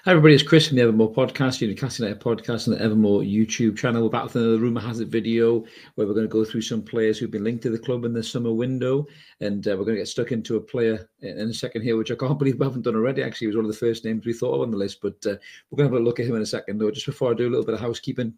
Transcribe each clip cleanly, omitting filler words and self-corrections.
Hi everybody, it's Chris from the Evermore podcast, Newcastle United podcast, and the Evermore YouTube channel. We're back with another Rumour Has It video where we're going to go through some players who've been linked to the club in the summer window, and we're going to get stuck into a player in a second here, which I can't believe we haven't done already. Actually, it was one of the first names we thought of on the list, but we're going to have a look at him in a second. Though, just before I do a little bit of housekeeping,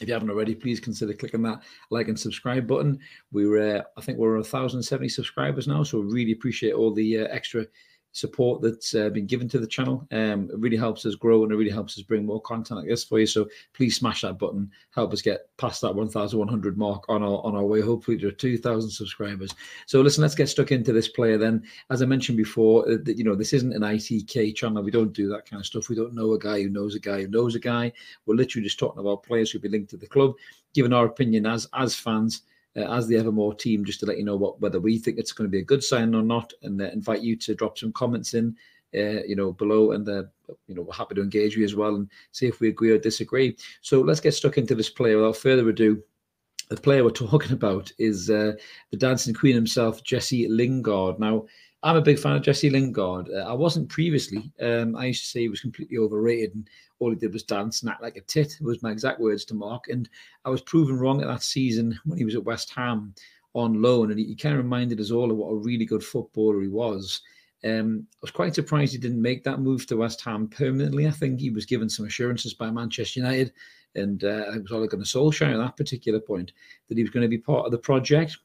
if you haven't already, please consider clicking that like and subscribe button. I think we're 1,070 subscribers now, so we really appreciate all the extra support that's been given to the channel. It really helps us grow and it really helps us bring more content like this for you. So please smash that button, help us get past that 1,100 mark on our way, hopefully to 2,000 subscribers. So listen, let's get stuck into this player then. As I mentioned before, this isn't an ITK channel. We don't do that kind of stuff. We don't know a guy who knows a guy who knows a guy. We're literally just talking about players who've been linked to the club, giving our opinion as fans, as the Evermore team, just to let you know whether we think it's going to be a good sign or not, and invite you to drop some comments in, below, and we're happy to engage you as well and see if we agree or disagree. So let's get stuck into this player. Without further ado, the player we're talking about is the dancing queen himself, Jesse Lingard. Now, I'm a big fan of Jesse Lingard. I wasn't previously. I used to say he was completely overrated and all he did was dance and act like a tit, was my exact words to Mark. And I was proven wrong at that season when he was at West Ham on loan. And he kind of reminded us all of what a really good footballer he was. I was quite surprised he didn't make that move to West Ham permanently. I think he was given some assurances by Manchester United, and it was Ole Gunnar Solskjaer at that particular point that he was going to be part of the project.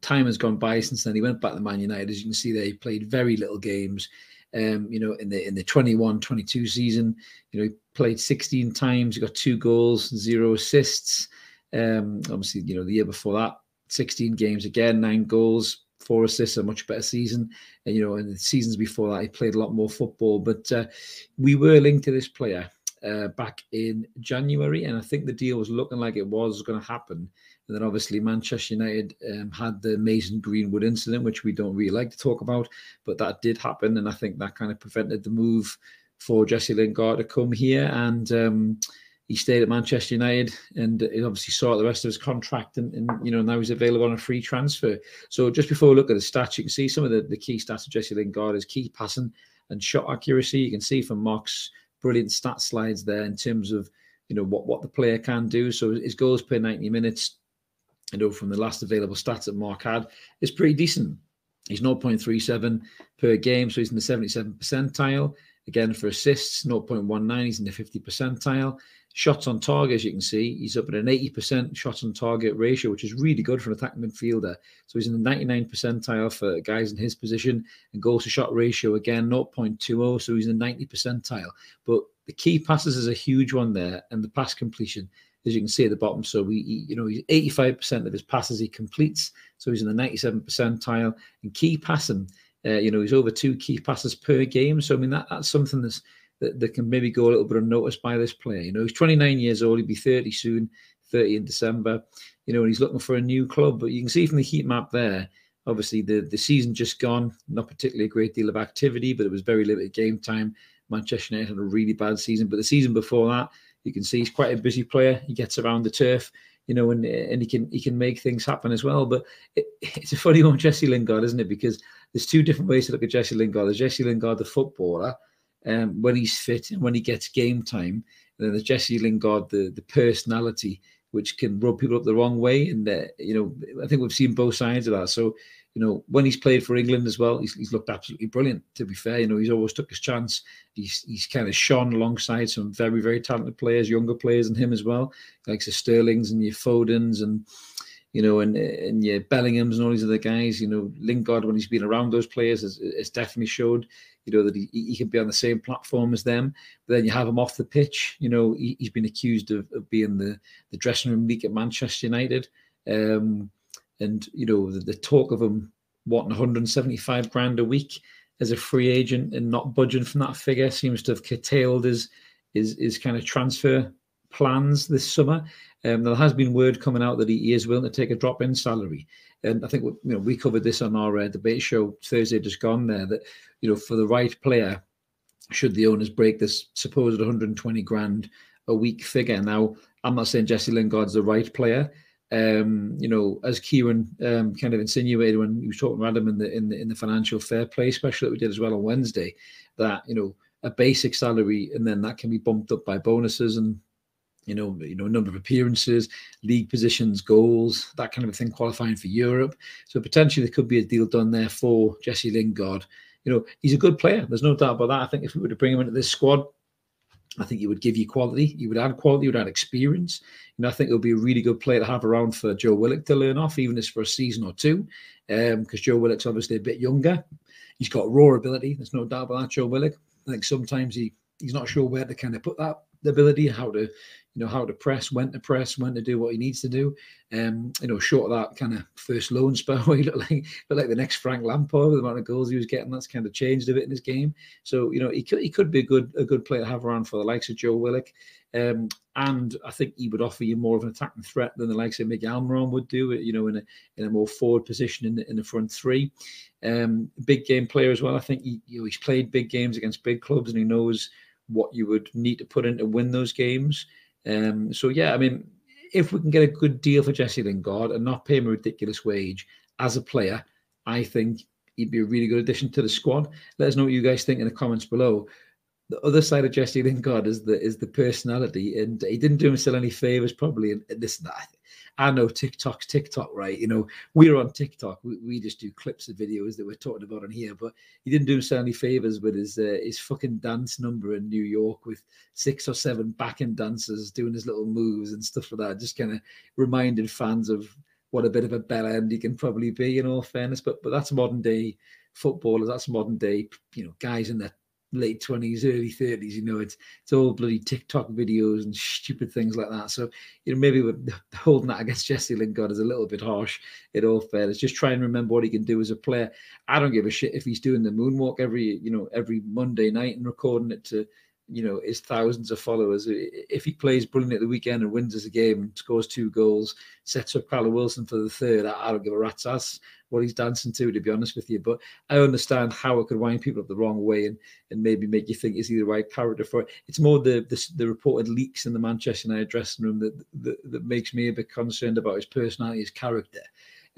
Time has gone by since then. He went back to Man United. As you can see there, he played very little games. In the 21-22 season, he played 16 times. He got 2 goals, 0 assists. Obviously, the year before that, 16 games again, 9 goals, 4 assists, a much better season. And, in the seasons before that, he played a lot more football. But we were linked to this player back in January, and I think the deal was looking like it was going to happen. And then obviously Manchester United had the Mason Greenwood incident, which we don't really like to talk about, but that did happen, and I think that kind of prevented the move for Jesse Lingard to come here. And he stayed at Manchester United, and he obviously saw out the rest of his contract, and now he's available on a free transfer. So just before we look at the stats, you can see some of the key stats of Jesse Lingard is key passing and shot accuracy. You can see from Mark's brilliant stat slides there in terms of what the player can do. So his goals per 90 minutes, from the last available stats that Mark had, is pretty decent. He's 0.37 per game, so he's in the 77th percentile. Again, for assists, 0.19, he's in the 50th percentile. Shots on target, as you can see, he's up at an 80% shots on target ratio, which is really good for an attacking midfielder. So he's in the 99th percentile for guys in his position. And goals to shot ratio, again, 0.20, so he's in the 90th percentile. But the key passes is a huge one there, and the pass completion, as you can see at the bottom. So he's 85% of his passes he completes, so he's in the 97th percentile. And key passing, he's over 2 key passes per game. So I mean that's something that can maybe go a little bit unnoticed by this player. He's 29 years old. He'll be 30 soon, 30 in December. And he's looking for a new club. But you can see from the heat map there, obviously the season just gone, not particularly a great deal of activity, but it was very limited game time. Manchester United had a really bad season, but the season before that, you can see he's quite a busy player. He gets around the turf, and he can make things happen as well. But it's a funny one, Jesse Lingard, isn't it? Because there's 2 different ways to look at Jesse Lingard. There's Jesse Lingard, the footballer, when he's fit and when he gets game time. And then there's Jesse Lingard, the personality, which can rub people up the wrong way. And, I think we've seen both sides of that. So, when he's played for England as well, he's looked absolutely brilliant, to be fair. He's always took his chance. He's kind of shone alongside some very, very talented players, younger players than him as well, like the Sterlings and your Fodens and your Bellinghams and all these other guys. Lingard, when he's been around those players, has definitely showed, that he can be on the same platform as them. But then you have him off the pitch. He's been accused of being the dressing room leak at Manchester United. And the talk of him wanting 175 grand a week as a free agent and not budging from that figure seems to have curtailed his kind of transfer plans this summer. There has been word coming out that he is willing to take a drop in salary, and I think we covered this on our debate show Thursday just gone there, that for the right player, should the owners break this supposed 120 grand a week figure. Now, I'm not saying Jesse Lingard's the right player. As Kieran kind of insinuated when he was talking about him in the financial fair play special that we did as well on Wednesday, that a basic salary, and then that can be bumped up by bonuses and number of appearances, league positions, goals, that kind of thing, qualifying for Europe. So potentially there could be a deal done there for Jesse Lingard. He's a good player. There's no doubt about that. I think if we were to bring him into this squad, I think he would give you quality. He would add quality. He would add experience. I think it'll be a really good player to have around for Joe Willock to learn off, even if it's for a season or two, because Joe Willock's obviously a bit younger. He's got raw ability. There's no doubt about that, Joe Willock. I think sometimes he's not sure where to kind of put that ability, how to press, when to do what he needs to do. Short of that kind of first loan spell where he looked like the next Frank Lampard with the amount of goals he was getting. That's kind of changed a bit in his game. So he could be a good player to have around for the likes of Joe Willock. And I think he would offer you more of an attacking threat than the likes of Miguel Almiron would do, in a more forward position in the front three. Big game player as well. I think he's played big games against big clubs, and he knows what you would need to put in to win those games. So yeah, I mean, if we can get a good deal for Jesse Lingard and not pay him a ridiculous wage as a player, I think he'd be a really good addition to the squad. Let us know what you guys think in the comments below. The other side of Jesse Lingard is the personality, and he didn't do himself any favors probably in this and that. I know TikTok's TikTok, right? We're on TikTok. We just do clips of videos that we're talking about on here, but he didn't do himself any favors with his fucking dance number in New York with 6 or 7 backing dancers doing his little moves and stuff like that. Just kind of reminded fans of what a bit of a bell end he can probably be, in all fairness. But that's modern day footballers. That's modern day, guys in their late 20s, early 30s. It's all bloody TikTok videos and stupid things like that. So maybe we're holding that against Jesse Lingard is a little bit harsh, in all fairness. Just try and remember what he can do as a player. I don't give a shit if he's doing the moonwalk every Monday night and recording it to his thousands of followers. If he plays brilliantly at the weekend and wins us a game and scores 2 goals, sets up Callum Wilson for the 3rd, I don't give a rat's ass what he's dancing to be honest with you. But I understand how it could wind people up the wrong way and maybe make you think, is he the right character for it? It's more the reported leaks in the Manchester United dressing room that makes me a bit concerned about his personality, his character.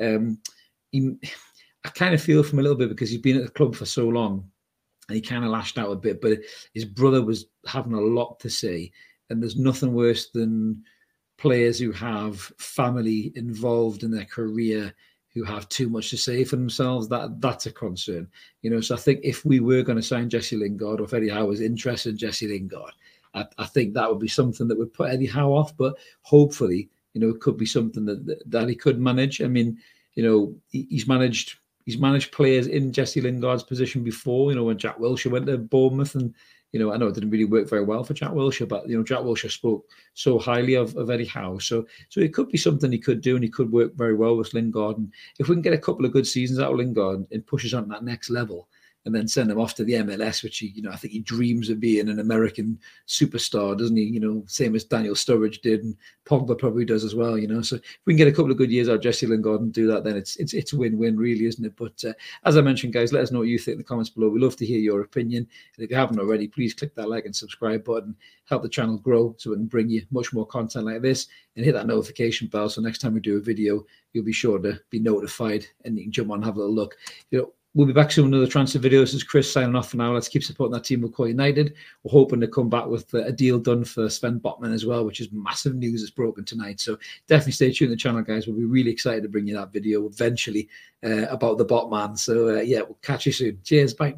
I kind of feel for him a little bit because he's been at the club for so long, and he kind of lashed out a bit, but his brother was having a lot to say. And there's nothing worse than players who have family involved in their career who have too much to say for themselves. That's a concern. So I think if we were going to sign Jesse Lingard, or if Eddie Howe was interested in Jesse Lingard, I think that would be something that would put Eddie Howe off. But hopefully, it could be something that he could manage. I mean, he's managed players in Jesse Lingard's position before, when Jack Wilshere went to Bournemouth, and I know it didn't really work very well for Jack Wilshere, but Jack Wilshere spoke so highly of Eddie Howe. So it could be something he could do, and he could work very well with Lingard. And if we can get a couple of good seasons out of Lingard and pushes on that next level, and then send him off to the MLS, which I think he dreams of being an American superstar, doesn't he? Same as Daniel Sturridge did, and Pogba probably does as well. So if we can get a couple of good years out of Jesse Lingard and do that, then it's a win-win, really, isn't it? But as I mentioned, guys, let us know what you think in the comments below. We'd love to hear your opinion. And if you haven't already, please click that like and subscribe button. Help the channel grow so we can bring you much more content like this, and hit that notification bell so next time we do a video, you'll be sure to be notified and you can jump on and have a little look. We'll be back soon with another transfer video. This is Chris signing off for now. Let's keep supporting that team. We'll call United. We're hoping to come back with a deal done for Sven Botman as well, which is massive news that's broken tonight. So definitely stay tuned to the channel, guys. We'll be really excited to bring you that video eventually about the Botman. So yeah, we'll catch you soon. Cheers. Bye.